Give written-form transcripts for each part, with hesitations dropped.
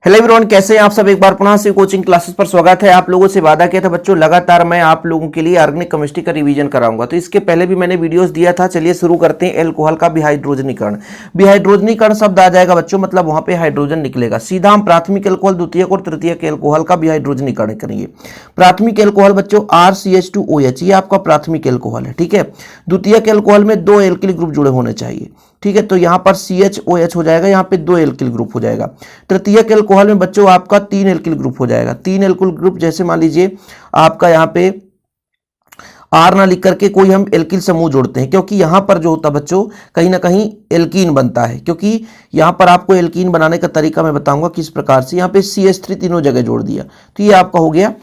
Hello everyone, कैसे हैं आप सब। एक बार पुनः से कोचिंग क्लासेस पर स्वागत है। आप लोगों से वादा किया था बच्चों, लगातार मैं आप लोगों के लिए ऑर्गेनिक केमिस्ट्री का रिवीजन कराऊंगा। तो इसके पहले भी मैंने वीडियोस दिया था। चलिए शुरू करते हैं। एल्कोहल का विहाइड्रोजनीकरण। विहाइड्रोजनीकरण शब्द आ जाएगा बच्चों, मतलब वहां पे हाइड्रोजन निकलेगा। सीधा हम प्राथमिक एल्कोहल, द्वितीयक और तृतीयक एल्कोहल का विहाइड्रोजनीकरण करेंगे। प्राथमिक एल्कोहल बच्चों RCH2OH, ये आपका प्राथमिक एल्कोहल है, ठीक है। द्वितीयक एल्कोहल में दो एल्किल ग्रुप जुड़े होने चाहिए, ठीक है। तो यहां पर CHOH हो जाएगा, यहां पे दो एल्किल ग्रुप हो जाएगा। तृतीयक एल्कोहल में बच्चों आपका तीन एल्किल ग्रुप हो जाएगा। तीन एल्किल ग्रुप, जैसे मान लीजिए आपका यहां पे R ना लिख करके कोई हम एल्किल समूह जोड़ते हैं, क्योंकि यहां पर जो होता है बच्चों कहीं ना कहीं एल्कीन बनता है। क्योंकि यहां पर आपको एल्कीन बनाने का तरीका मैं बताऊंगा किस प्रकार से। यहां पे CH3 तीनों जगह जोड़ दिया, तो ये आपका हो गया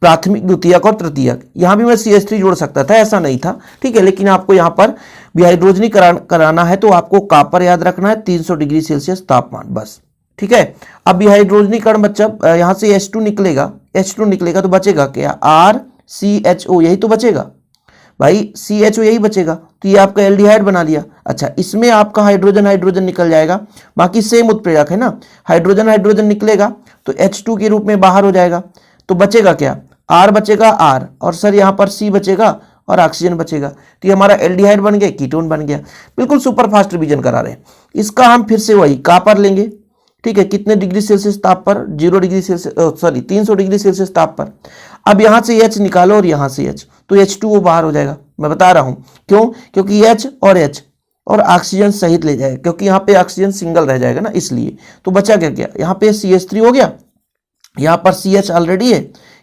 प्राथमिक, द्वितीयक और तृतीयक। यहां भी मैं CH3 जोड़ सकता था, ऐसा नहीं था, ठीक है। लेकिन आपको यहां पर विहाइड्रोजनीकरण कराना है तो आपको कॉपर याद रखना है, 300 डिग्री सेल्सियस तापमान, बस, ठीक है। अब विहाइड्रोजनीकरण बच्चा यहां से H2 निकलेगा, H2 निकलेगा तो बचेगा क्या? RCHO, यही तो बचेगा भाई, CHO यही बचेगा। तो ये आपका एल्डिहाइड बना लिया। अच्छा, इसमें आपका हाइड्रोजन हाइड्रोजन निकल जाएगा, बाकी सेम उत्प्रेरक है ना। हाइड्रोजन हाइड्रोजन निकलेगा तो H2 के रूप में बाहर हो जाएगा। तो बचेगा क्या? R बचेगा, R, और सर यहाँ पर C बचेगा और ऑक्सीजन बचेगा। तो ये हमारा एल्डिहाइड बन गया, कीटोन बन गया। बिल्कुल सुपर फास्ट रिवीजन करा रहे हैं। इसका हम फिर से वही कॉपर लेंगे, ठीक है। कितने डिग्री सेल्सियस ताप पर? 0 degree Celsius, sorry 300 degree Celsius ताप पर। अब यहां से H निकालो और यहां से H, तो H2O बाहर हो जाएगा। मैं बता रहा हूं क्यों, क्योंकि H और ऑक्सीजन सहित ले जाएगा, क्योंकि यहाँ पे ऑक्सीजन सिंगल रह जाएगा ना, इसलिए। तो बचा क्या क्या? यहाँ पे CH3 हो गया, यहाँ पर CH ऑलरेडी है,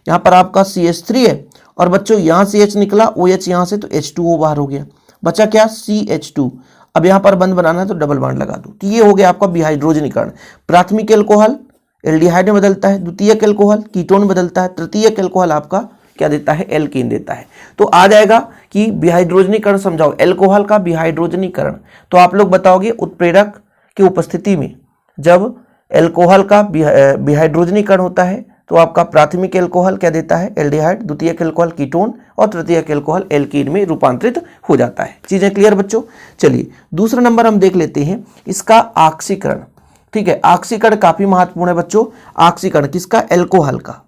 यहाँ पर आपका CH3 है, और बच्चों यहाँ से H निकला, OH यहाँ से, तो H2O बाहर हो गया। बचा क्या? CH2। अब यहाँ पर बंद बनाना है तो डबल बॉन्ड लगा दो। तो ये हो गया आपका विहाइड्रोजनीकरण। प्राथमिक एल्कोहल एल्डिहाइड में बदलता है, द्वितीयक एल्कोहल कीटोन में बदलता है, तृतीयक एल्कोहल आपका क्या देता है? एल्कीन देता है। तो आ जाएगा कि विहाइड्रोजनीकरण समझाओ, एल्कोहल का विहाइड्रोजनीकरण। तो आप लोग बताओगे उत्प्रेरक की उपस्थिति में जब एल्कोहल का विहाइड्रोजनीकरण होता है तो आपका प्राथमिक एल्कोहल क्या देता है? एल्डिहाइड, द्वितीयक एल्कोहल कीटोन, और तृतीयक एल्कोहल एल्कीन में रूपांतरित हो जाता है। चीजें क्लियर बच्चों? चलिए दूसरा नंबर हम देख लेते हैं, इसका ऑक्सीकरण, ठीक है। ऑक्सीकरण काफी महत्वपूर्ण है बच्चों। ऑक्सीकरण किसका? एल्कोहल का,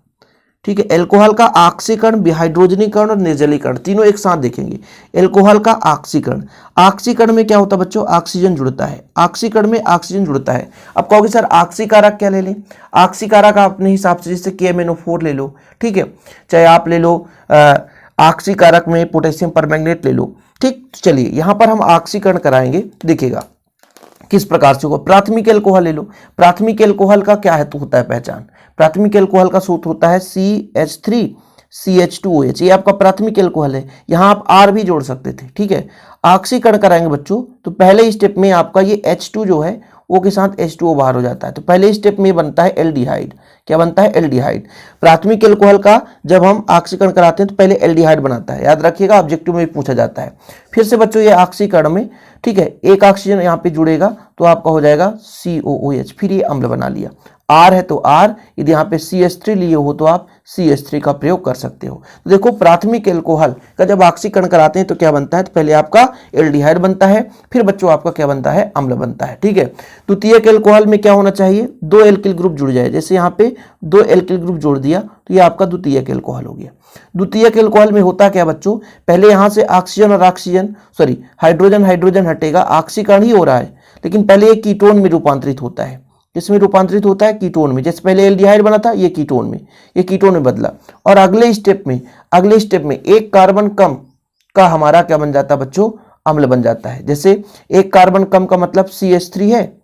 ठीक है। एल्कोहल का ऑक्सीकरण, विहाइड्रोजनीकरण और निर्जलीकरण तीनों एक साथ देखेंगे। एल्कोहल का ऑक्सीकरण, ऑक्सीकरण में क्या होता है बच्चों? ऑक्सीजन जुड़ता है। ऑक्सीकरण में ऑक्सीजन जुड़ता है। अब कहोगे सर ऑक्सीकारक क्या ले लें? ऑक्सीकारक अपने हिसाब से जैसे KMNO4 ले लो, ठीक है। चाहे आप ले लो ऑक्सीकारक में पोटेशियम परमैंगनेट ले लो, ठीक। चलिए यहां पर हम ऑक्सीकरण कराएंगे, देखिएगा किस प्रकार से होगा। प्राथमिक एल्कोहल ले लो। प्राथमिक एल्कोहल का क्या है तो होता है पहचान? प्राथमिक एल्कोहल का सूत्र होता है CH3CH2OH, ये आपका प्राथमिक एल्कोहल है। यहां आप R भी जोड़ सकते थे, ठीक है। ऑक्सीकरण कराएंगे बच्चों तो पहले स्टेप में आपका ये H2 जो है O के साथ H2O बाहर हो जाता है, तो पहले स्टेप में बनता है एल्डिहाइड। क्या बनता है? एल्डिहाइड। प्राथमिक एल्कोहल का जब हम ऑक्सीकरण कराते हैं तो पहले एल्डिहाइड बनाता है, याद रखिएगा, ऑब्जेक्टिव में भी पूछा जाता है। फिर से बच्चों ये ऑक्सीकरण में, ठीक है, एक ऑक्सीजन यहाँ पे जुड़ेगा तो आपका हो जाएगा COOH, फिर ये अम्ल बना लिया। R है तो R, यदि यहाँ पे CH3 लिए हो तो आप CH3 का प्रयोग कर सकते हो। तो देखो प्राथमिक एल्कोहल का जब ऑक्सीकरण कराते हैं तो क्या बनता है? तो पहले आपका एल्डिहाइड बनता है, फिर बच्चों आपका क्या बनता है? अम्ल बनता है, ठीक है। द्वितीयक एल्कोहल में क्या होना चाहिए? दो एल्किल ग्रुप जुड़ जाए। जैसे यहाँ पे दो एल्किल ग्रुप जोड़ दिया तो ये आपका द्वितीयक एल्कोहल हो गया। द्वितीयक एल्कोहल में होता क्या बच्चों? पहले यहां से ऑक्सीजन और ऑक्सीजन, सॉरी हाइड्रोजन हाइड्रोजन हटेगा, ऑक्सीकरण ही हो रहा है, लेकिन पहले ये कीटोन में रूपांतरित होता है। किसमें रूपांतरित होता है? कीटोन में। जैसे पहले एल्डिहाइड बना था, ये कीटोन में, ये कीटोन में बदला। और अगले स्टेप में एक कार्बन कम का हमारा क्या बन जाता है बच्चों? अम्ल बन जाता है। जैसे एक कार्बन कम का मतलब CH3 है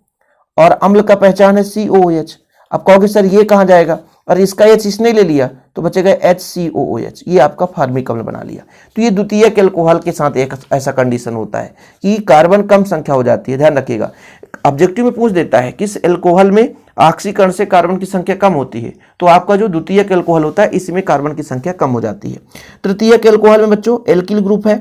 और अम्ल का पहचान है COOH। अब कहोगे सर ये कहां जाएगा? और इसका H इसने ले लिया तो बचेगा HCOOH, ये आपका फार्मिक अम्ल बना लिया। तो ये द्वितीयक एल्कोहल के साथ एक ऐसा कंडीशन होता है कि कार्बन कम संख्या हो जाती है, ध्यान रखिएगा। ऑब्जेक्टिव में पूछ देता है किस एल्कोहल में ऑक्सीकरण से कार्बन की संख्या कम होती है, तो आपका जो द्वितीयक एल्कोहल होता है इसमें कार्बन की संख्या कम हो जाती है। तृतीयक एल्कोहल में बच्चों एल्किल ग्रुप है,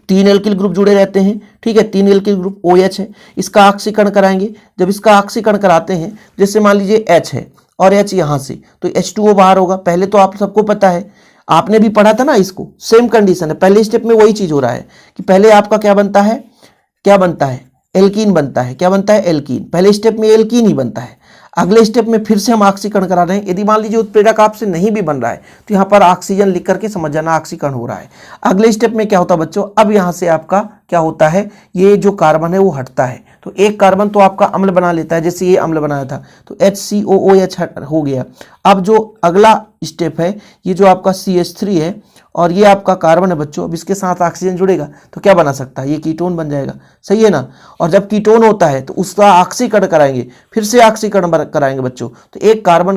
तीन एल्किल ग्रुप जुड़े रहते हैं, ठीक है। तीन एल्किल ग्रुप OH है, इसका ऑक्सीकरण कराएंगे। जब इसका ऑक्सीकरण कराते हैं, जैसे मान लीजिए H है और H यहां से, तो H2O बाहर होगा। पहले तो आप सबको पता है, आपने भी पढ़ा था ना इसको, सेम कंडीशन है। पहले स्टेप में वही चीज हो रहा है कि पहले आपका क्या बनता है? एल्कीन बनता है। क्या बनता है? एल्कीन। पहले स्टेप में एल्कीन ही बनता है। अगले स्टेप में फिर से हम ऑक्सीकरण करा रहे हैं। यदि मान लीजिए उत्प्रेरक आपसे नहीं भी बन रहा है तो यहाँ पर ऑक्सीजन लिख करके समझ जाना ऑक्सीकरण हो रहा है। अगले स्टेप में क्या होता है बच्चों, अब यहाँ से आपका क्या होता है, ये जो कार्बन है वो हटता है, तो एक कार्बन तो आपका अम्ल बना लेता है, जैसे ये अम्ल बनाया था तो HCOOH हो गया। अब जो अगला स्टेप है, ये जो आपका CH3 है और ये आपका कार्बन है बच्चों, अब इसके साथ ऑक्सीजन जुड़ेगा तो क्या बना सकता है, ये कीटोन बन जाएगा, सही है ना। और जब कीटोन होता है तो उसका ऑक्सीकरण कराएंगे, फिर से ऑक्सीकरण कराएंगे बच्चों, तो एक कार्बन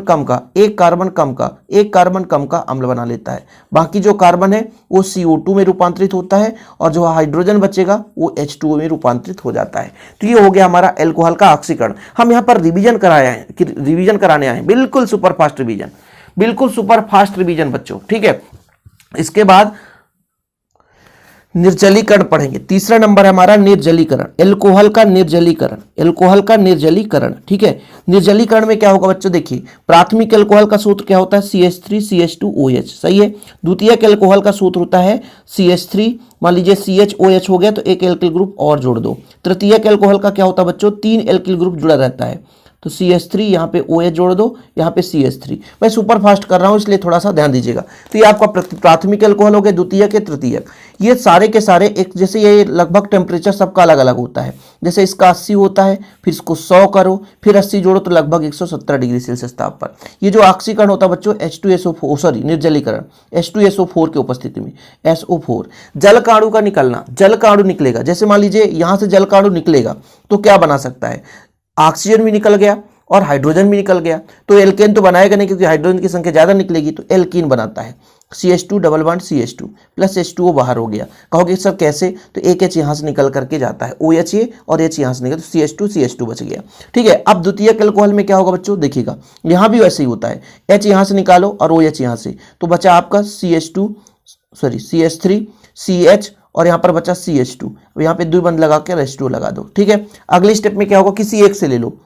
कम का अम्ल बना लेता है। बाकी जो कार्बन है वो CO2 में रूपांतरित होता है और जो हाइड्रोजन बचेगा वो H2O में रूपांतरित हो जाता है। तो ये हो गया हमारा अल्कोहल का ऑक्सीकरण। हम यहाँ पर रिवीजन कराने आए हैं, बिल्कुल सुपर फास्ट रिवीजन बच्चों, ठीक है। इसके बाद निर्जलीकरण पढ़ेंगे। तीसरा नंबर है हमारा निर्जलीकरण, अल्कोहल का निर्जलीकरण, ठीक है। निर्जलीकरण में क्या होगा बच्चों, देखिए प्राथमिक अल्कोहल का सूत्र क्या होता है, CH3CH2OH, सही है। द्वितीयक अल्कोहल का सूत्र होता है CH3, मान लीजिए CHOH हो गया तो एक एल्किल ग्रुप और जोड़ दो। तृतीयक अल्कोहल का क्या होता है बच्चों, 3 एल्किल ग्रुप जुड़ा रहता है, तो CH3 यहाँ पे OH जोड़ दो, यहाँ पे CH3। मैं सुपर फास्ट कर रहा हूँ इसलिए थोड़ा सा ध्यान दीजिएगा। तो ये आपका प्राथमिक अल्कोहल हो गया, द्वितीयक, तृतीयक, ये सारे के सारे एक जैसे, ये लगभग टेम्परेचर सबका अलग अलग होता है। जैसे इसका 80 होता है, फिर इसको 100 करो, फिर 80 जोड़ो तो लगभग 170 डिग्री सेल्सियस ताप पर। ये जो ऑक्सीकरण होता है बच्चों, H2SO4, सॉरी निर्जलीकरण, H2SO4 की उपस्थिति में, SO4, जल काणु का निकलना, जल काणु निकलेगा। जैसे मान लीजिए यहाँ से जल काणु निकलेगा तो क्या बना सकता है, ऑक्सीजन भी निकल गया और हाइड्रोजन भी निकल गया, तो एल्केन तो बनाएगा नहीं क्योंकि हाइड्रोजन की संख्या ज्यादा निकलेगी, तो एल्कीन बनाता है। CH2 double bond CH2 plus H2O बाहर हो गया। कहोगे सर कैसे, तो एक H यहाँ से निकल करके जाता है, OH ये और H यहाँ से निकल, तो CH2 बच गया, ठीक है। अब द्वितीयक अल्कोहल में क्या होगा बच्चों, देखिएगा यहाँ भी वैसे ही होता है, H यहाँ से निकालो और OH यहाँ से, तो बचा आपका CH3 CH और यहाँ पर बचा CH2, यहाँ पे द्विबंध लगा के H2O लगा दो, ठीक है। अगले स्टेप में क्या होगा, किसी एक से ले लो,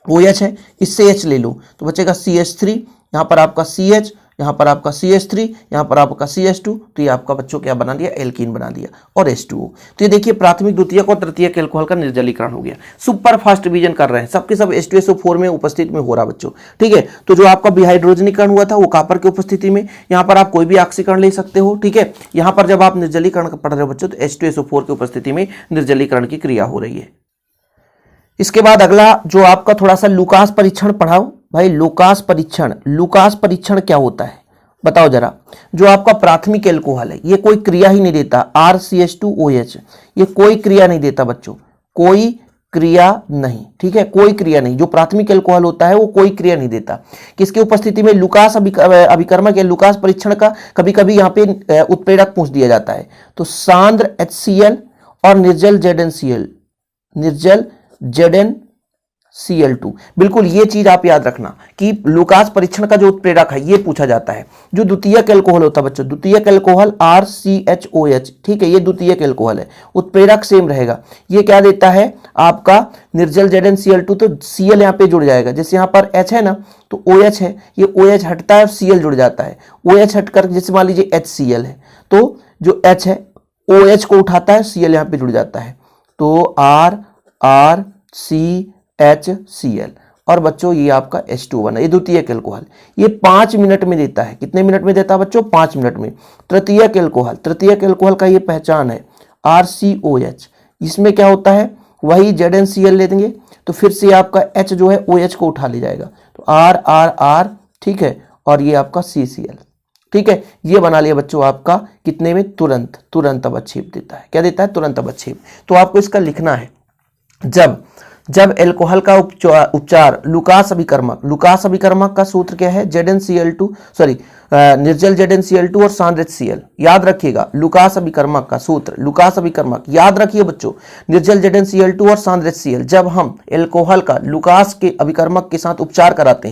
OH है इससे H ले लो तो बचेगा CH3, यहाँ पर आपका CH, यहाँ पर आपका CH3, यहाँ पर आपका CH2, तो ये आपका बच्चों क्या बना दिया, एल्कीन बना दिया और H2O। तो ये देखिए प्राथमिक, द्वितीयक और तृतीयक अल्कोहल का निर्जलीकरण हो गया। सुपर फास्ट रिवीजन कर रहे हैं, सबके सब H2SO4 में उपस्थित में हो रहा बच्चों, ठीक है। तो जो आपका विहाइड्रोजनीकरण हुआ था वो कॉपर की उपस्थिति में, यहाँ पर आप कोई भी ऑक्सीकरण ले सकते हो, ठीक है। यहाँ पर जब आप निर्जलीकरण पढ़ रहे हो बच्चों तो H2SO4 की उपस्थिति में निर्जलीकरण की क्रिया हो रही है। इसके बाद अगला जो आपका थोड़ा सा लुकास परीक्षण पढ़ाओ भाई। लुकास परीक्षण क्या होता है बताओ जरा। जो आपका प्राथमिक अल्कोहल है ये कोई क्रिया ही नहीं देता, RCH2OH, ये कोई क्रिया नहीं देता बच्चों, कोई क्रिया नहीं, ठीक है, कोई क्रिया नहीं। जो प्राथमिक अल्कोहल होता है वो कोई क्रिया नहीं देता। किसकी उपस्थिति में, लुकास अभिकर्मक या लुकास परीक्षण का कभी कभी यहाँ पे उत्प्रेरक पूछ दिया जाता है, तो सांद्र HCl और निर्जल ZnCl2। बिल्कुल ये चीज आप याद रखना कि लुकास परीक्षण का जो उत्प्रेरक है ये पूछा जाता है। जो द्वितीयक अल्कोहल होता है बच्चों, द्वितीयक अल्कोहल RCHOH, ठीक है, ये द्वितीयक अल्कोहल है, उत्प्रेरक सेम रहेगा। ये क्या देता है आपका निर्जल ZnCl2, तो Cl यहाँ पे जुड़ जाएगा। जैसे यहाँ पर H है ना तो OH है, ये OH हटता है Cl जुड़ जाता है। OH हटकर जैसे मान लीजिए HCl है तो जो H है OH को उठाता है, Cl यहाँ पे जुड़ जाता है, तो RCHCl और बच्चों ये आपका H2 बना। ये द्वितीयक अल्कोहल, ये 5 मिनट में देता है। कितने मिनट में देता है बच्चों, 5 मिनट में। तृतीयक अल्कोहल का ये पहचान है RCOH। इसमें क्या होता है, वही ZnCl ले देंगे तो फिर से आपका H जो है OH को उठा ले जाएगा, तो R, ठीक है, और ये आपका CCl, ठीक है। ये बना लिया बच्चों आपका कितने में, तुरंत अवक्षेप देता है। क्या देता है, तुरंत अवक्षेप। तो आपको इसका लिखना है, जब अल्कोहल का उपचार लुकास अभिकर्मक का सूत्र क्या है, निर्जल ZnCl2 और सांद्र HCl। याद रखिएगा लुकास अभिकर्मक का सूत्र, याद रखिए बच्चों, निर्जल ZnCl2 और सांद्र HCl। जब हम अल्कोहल का लुकास के अभिकर्मक के साथ उपचार कराते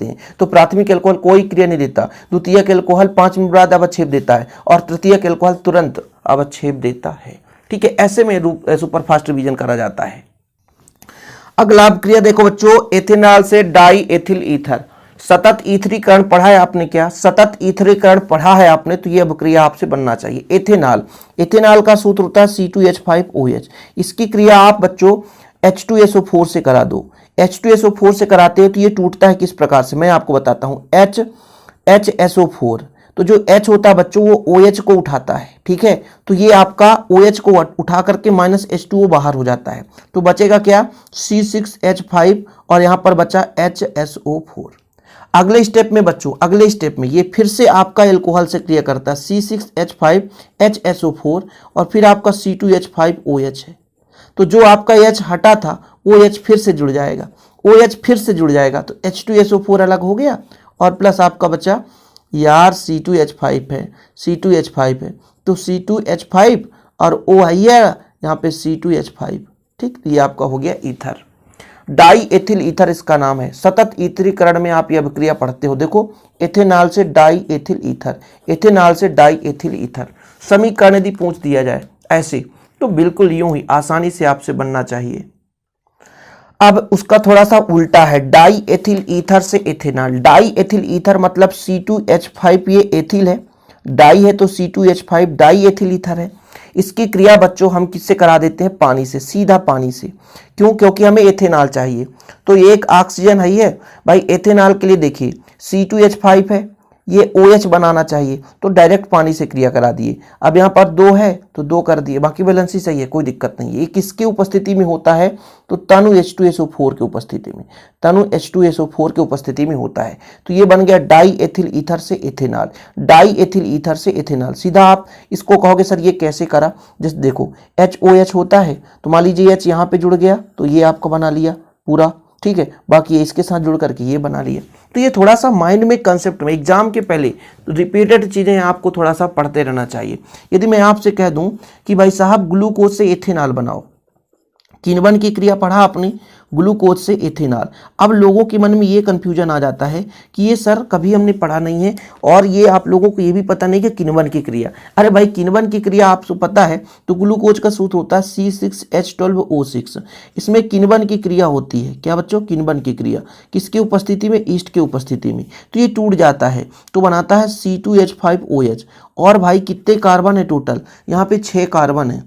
हैं, तो प्राथमिक अल्कोहल कोई क्रिया नहीं देता, द्वितीयक अल्कोहल 5 मिनट बाद अवक्षेप देता है और तृतीयक अल्कोहल तुरंत अवक्षेप देता है, ठीक है। ऐसे में सुपर फास्ट रिवीजन करा जाता है। अगला क्रिया देखो बच्चों, एथेनॉल से डाई एथिल ईथर, सतत ईथरीकरण पढ़ा है आपने, क्या सतत ईथरीकरण पढ़ा है आपने, तो ये अब क्रिया आपसे बनना चाहिए। एथेनॉल का सूत्र होता है C2H5OH। इसकी क्रिया आप बच्चों H2SO4 से करा दो। H2SO4 से कराते हो तो ये टूटता है किस प्रकार से, मैं आपको बताता हूँ। HSO4, तो जो H होता है बच्चों वो OH को उठाता है, ठीक है। तो ये आपका OH को उठा करके -H2O बाहर हो जाता है, तो बचेगा क्या, C6H5 और यहाँ पर बचा HSO4। अगले स्टेप में बच्चों, अगले स्टेप में ये फिर से आपका एल्कोहल से क्रिया करता है, C6H5 HSO4 और फिर आपका C2H5 OH है। तो जो आपका H हटा था OH फिर से जुड़ जाएगा, OH फिर से जुड़ जाएगा, तो H2SO4 अलग हो गया और प्लस आपका बचा यार C2H5 है, C2H5 है, तो C2H5 और O है यहाँ पे C2H5, ठीक। ये आपका हो गया ईथर, डाई एथिल ईथर इसका नाम है। सतत ईथरीकरण में आप यह अभिक्रिया पढ़ते हो, देखो एथेनॉल से डाई एथिल ईथर, एथेनॉल से डाई एथिल ईथर। समीकरण यदि पूछ दिया जाए ऐसे तो बिल्कुल यूं ही आसानी से आपसे बनना चाहिए। अब उसका थोड़ा सा उल्टा है, डाई एथिल ईथर से एथेनॉल। डाई एथिल ईथर मतलब C2H5, ये एथिल है, डाई है तो C2H5 डाई एथिल ईथर है। इसकी क्रिया बच्चों हम किससे करा देते हैं, पानी से, सीधा पानी से। क्यों, क्योंकि हमें एथेनॉल चाहिए। तो ये एक ऑक्सीजन है ये भाई, एथेनॉल के लिए देखिए C2H5 है, ये OH बनाना चाहिए तो डायरेक्ट पानी से क्रिया करा दिए। अब यहाँ पर 2 है तो 2 कर दिए, बाकी बैलेंस ही सही है, कोई दिक्कत नहीं है। ये किसकी उपस्थिति में होता है, तो तनु H2SO4 की उपस्थिति में, तनु H2SO4 की उपस्थिति में होता है। तो ये बन गया डाई एथिल ईथर से एथेनॉल, डाई एथिल ईथर से एथेनॉल। सीधा आप इसको कहोगे सर ये कैसे करा, जैसे देखो HOH होता है तो मान लीजिए H यहाँ पे जुड़ गया तो ये आपका बना लिया पूरा, ठीक है। बाकी ये इसके साथ जुड़ करके ये बना लिया। तो ये थोड़ा सा माइंड में कंसेप्ट में एग्जाम के पहले तो रिपीटेड चीज़ें आपको थोड़ा सा पढ़ते रहना चाहिए। यदि मैं आपसे कह दूं कि भाई साहब ग्लूकोज से एथेनॉल बनाओ, किण्वन की क्रिया पढ़ा आपने, ग्लूकोज से एथेनॉल। अब लोगों के मन में ये कंफ्यूजन आ जाता है कि ये सर कभी हमने पढ़ा नहीं है और ये आप लोगों को ये भी पता नहीं कि किण्वन की क्रिया। अरे भाई किण्वन की क्रिया आपको पता है, तो ग्लूकोज का सूत्र होता है C6H12O6। इसमें किण्वन की क्रिया होती है, क्या बच्चों, किण्वन की क्रिया किसकी उपस्थिति में, ईस्ट की उपस्थिति में। तो ये टूट जाता है तो बनाता है C2H5OH। और भाई कितने कार्बन है टोटल, यहाँ पे 6 कार्बन है,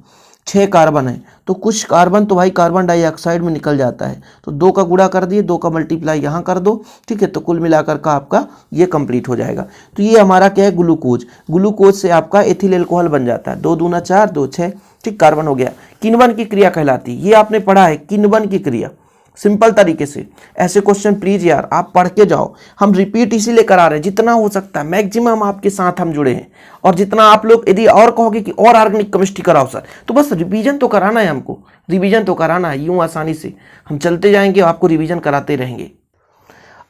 6 कार्बन है। तो कुछ कार्बन तो भाई कार्बन डाइऑक्साइड में निकल जाता है, तो 2 का गुणा कर दिए, 2 का मल्टीप्लाई यहाँ कर दो, ठीक है। तो कुल मिलाकर का आपका ये कंप्लीट हो जाएगा। तो ये हमारा क्या है, ग्लूकोज। ग्लूकोज से आपका एथिल एल्कोहल बन जाता है, 2 दूना 4, 2 6, ठीक, कार्बन हो गया। किण्वन की क्रिया कहलाती है, ये आपने पढ़ा है किण्वन की क्रिया सिंपल तरीके से। ऐसे क्वेश्चन प्लीज यार आप पढ़ के जाओ, हम रिपीट इसीलिए करा रहे हैं, जितना हो सकता है मैक्सिमम आपके साथ हम जुड़े हैं। और जितना आप लोग यदि और कहोगे कि और ऑर्गेनिक केमिस्ट्री कराओ सर, तो बस रिवीजन तो कराना है हमको, रिवीजन तो कराना है। यूं आसानी से हम चलते जाएंगे, आपको रिवीजन कराते रहेंगे।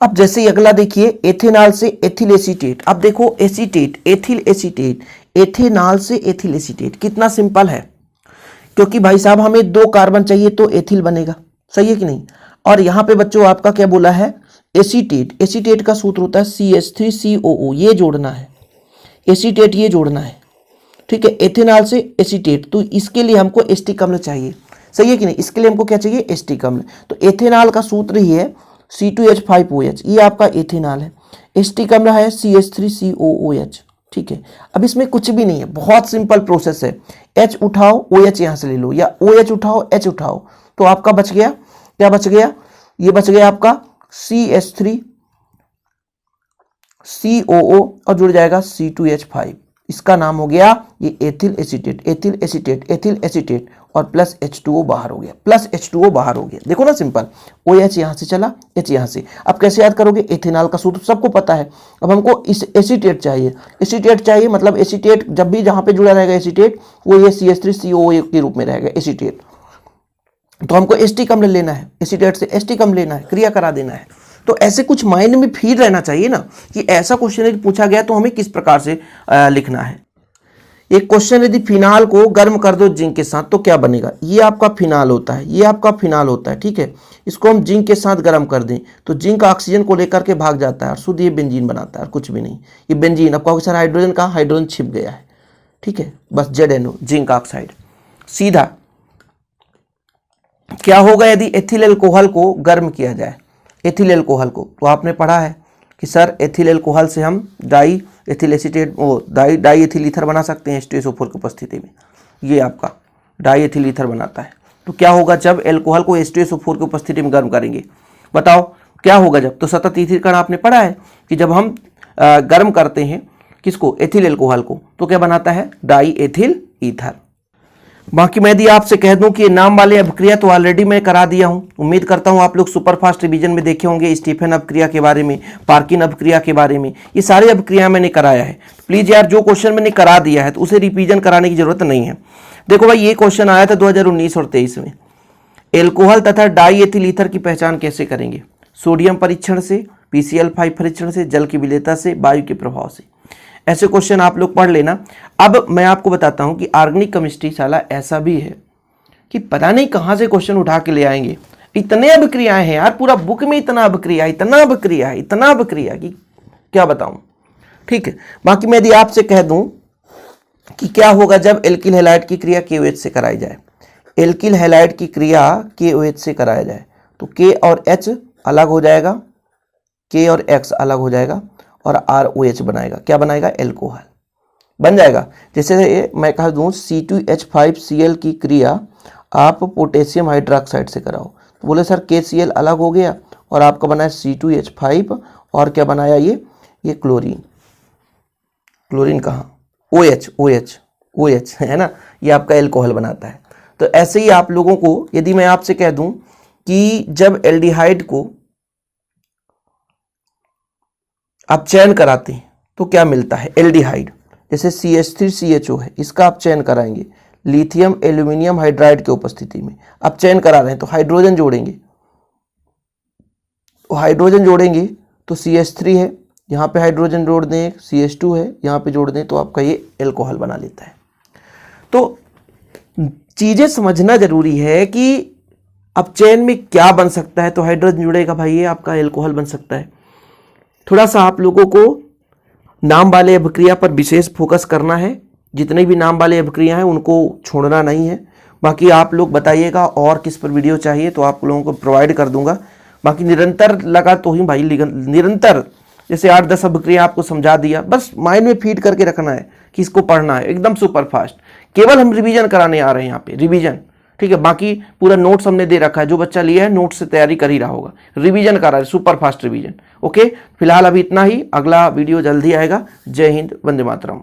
अब जैसे ही अगला देखिए, एथेनॉल से एथिल एसीटेट। अब देखो एसीटेट, एथिल एसीटेट, एथेनॉल से एथिल एसीटेट, कितना सिंपल है। क्योंकि भाई साहब हमें 2 कार्बन चाहिए तो एथिल बनेगा, सही है कि नहीं। और यहाँ पे बच्चों आपका क्या बोला है, एसीटेट। एसीटेट का सूत्र होता है CH3COO, ये जोड़ना है, एसीटेट ये जोड़ना है, ठीक है। एथेनॉल से एसीटेट, तो इसके लिए हमको एस्टिक अम्ल चाहिए, सही है कि नहीं। इसके लिए हमको क्या चाहिए, एस्टिक अम्ल। तो एथेनॉल का सूत्र ही है C2H5OH, ये आपका एथेनॉल है। एस्टिक अम्ल है CH3COOH, ठीक है। अब इसमें कुछ भी नहीं है, बहुत सिंपल प्रोसेस है। H उठाओ OH यहाँ से ले लो, या OH उठाओ H उठाओ, तो आपका बच गया, क्या बच गया, ये बच गया आपका CH3COO और जुड़ जाएगा C2H5। इसका नाम हो गया ये ethyl acetate, ethyl acetate, ethyl acetate और प्लस H2O बाहर हो गया, प्लस H2O बाहर हो गया। देखो ना सिंपल, OH यहाँ से चला, H यहाँ से। अब कैसे याद करोगे, एथेनॉल का सूत्र सबको पता है। अब हमको इस एसीटेट चाहिए, एसीटेट चाहिए मतलब एसीटेट जब भी जहाँ पे जुड़ा रहेगा एसीटेट, वो ये CH3COO के रूप में रहेगा एसीटेट। तो हमको एस्टिक अम्ल लेना है, एसीटेट से एस्टिक अम्ल लेना है, क्रिया करा देना है। तो ऐसे कुछ माइंड में फीड रहना चाहिए ना कि ऐसा क्वेश्चन यदि पूछा गया तो हमें किस प्रकार से लिखना है। एक क्वेश्चन यदि फिनाल को गर्म कर दो जिंक के साथ तो क्या बनेगा, ये आपका फिनाल होता है, ये आपका फिनाल होता है, ठीक है। इसको हम जिंक के साथ गर्म कर दें तो जिंक ऑक्सीजन को लेकर के भाग जाता है और शुद्ध ये बेंजीन बनाता है और कुछ भी नहीं। ये बेंजीन, अब कहोगे सर हाइड्रोजन का, हाइड्रोजन छिप गया है, ठीक है, बस ZNO, जिंक ऑक्साइड। सीधा क्या होगा यदि एथिल एल्कोहल को गर्म किया जाए, एथिल एल्कोहल को, तो आपने पढ़ा है कि सर एथिल एल्कोहल से हम die ethyl acetate, die ethyl ether बना सकते हैं H2SO4 की उपस्थिति में। ये आपका डाई एथिल ईथर बनाता है। तो क्या होगा जब एल्कोहल को H2SO4 की उपस्थिति में गर्म करेंगे? बताओ क्या होगा जब? तो सतत ईथीकरण आपने पढ़ा है कि जब हम गर्म करते हैं किसको? एथिल एल्कोहल को, तो क्या बनाता है? Die ethyl ether. बाकी मैं यदि आपसे कह दूं कि ये नाम वाले अभिक्रिया तो ऑलरेडी मैं करा दिया हूं। उम्मीद करता हूं आप लोग सुपरफास्ट रिवीजन में देखे होंगे स्टीफन अभिक्रिया के बारे में, पार्किन अभिक्रिया के बारे में, ये सारी अभिक्रिया मैंने कराया है। प्लीज यार जो क्वेश्चन मैंने करा दिया है तो उसे रिवीजन कराने की जरूरत नहीं है। देखो भाई ये क्वेश्चन आया था 2019 और 23 में। एल्कोहल तथा डाई एथिल ईथर की पहचान कैसे करेंगे? सोडियम परीक्षण से, PCl5 परीक्षण से, जल की विलेयता से, वायु के प्रभाव से। ऐसे क्वेश्चन आप लोग पढ़ लेना। अब मैं आपको बताता हूं कि ऑर्गेनिक केमिस्ट्री साला ऐसा भी है कि पता नहीं कहां से क्वेश्चन उठा के ले आएंगे। इतने अभिक्रियाएं हैं यार, पूरा बुक में इतना अभिक्रिया है कि क्या बताऊं। ठीक है, बाकी मैं यदि आपसे कह दूं कि क्या होगा जब एल्किल हैलाइड की क्रिया KOH से कराई जाए? एल्किल हैलाइड की क्रिया KOH से कराया जाए तो K और H अलग हो जाएगा, K और X अलग हो जाएगा और ROH बनाएगा। क्या बनाएगा? एल्कोहल बन जाएगा। जैसे मैं कह दूं C2H5Cl की क्रिया आप पोटेशियम हाइड्रोक्साइड से कराओ तो बोले सर KCl अलग हो गया और आपका बनाया C2H5 और क्या बनाया ये क्लोरीन। क्लोरीन कहाँ? OH है ना, ये आपका एल्कोहल बनाता है। तो ऐसे ही आप लोगों को यदि मैं आपसे कह दूं कि जब एल्डिहाइड को आप चयन कराते हैं तो क्या मिलता है? एल्डिहाइड, जैसे CH3CHO है, इसका आप चयन कराएंगे लिथियम एल्यूमिनियम हाइड्राइड की उपस्थिति में। आप चयन करा रहे हैं तो हाइड्रोजन जोड़ेंगे, तो CH3 है, यहाँ पे हाइड्रोजन जोड़ दें, CH2 है, यहाँ पे जोड़ दें तो आपका ये एल्कोहल बना लेता है। तो चीजें समझना जरूरी है कि अब चयन में क्या बन सकता है। तो हाइड्रोजन जुड़ेगा भाई, ये आपका एल्कोहल बन सकता है। थोड़ा सा आप लोगों को नाम वाले अभिक्रिया पर विशेष फोकस करना है। जितने भी नाम वाले अभिक्रिया हैं उनको छोड़ना नहीं है। बाकी आप लोग बताइएगा और किस पर वीडियो चाहिए तो आप लोगों को प्रोवाइड कर दूंगा। बाकी निरंतर लगा तो ही भाई, निरंतर जैसे 8-10 अभिक्रिया आपको समझा दिया, बस माइंड में फीड करके रखना है कि इसको पढ़ना है एकदम सुपर फास्ट। केवल हम रिवीजन कराने आ रहे हैं यहाँ पे, रिवीजन। ठीक है, बाकी पूरा नोट्स हमने दे रखा है, जो बच्चा लिया है नोट्स से तैयारी कर ही रहा होगा, रिवीजन कर रहा है, सुपर फास्ट रिवीजन। ओके, फिलहाल अभी इतना ही, अगला वीडियो जल्दी आएगा। जय हिंद, वंदे मातरम।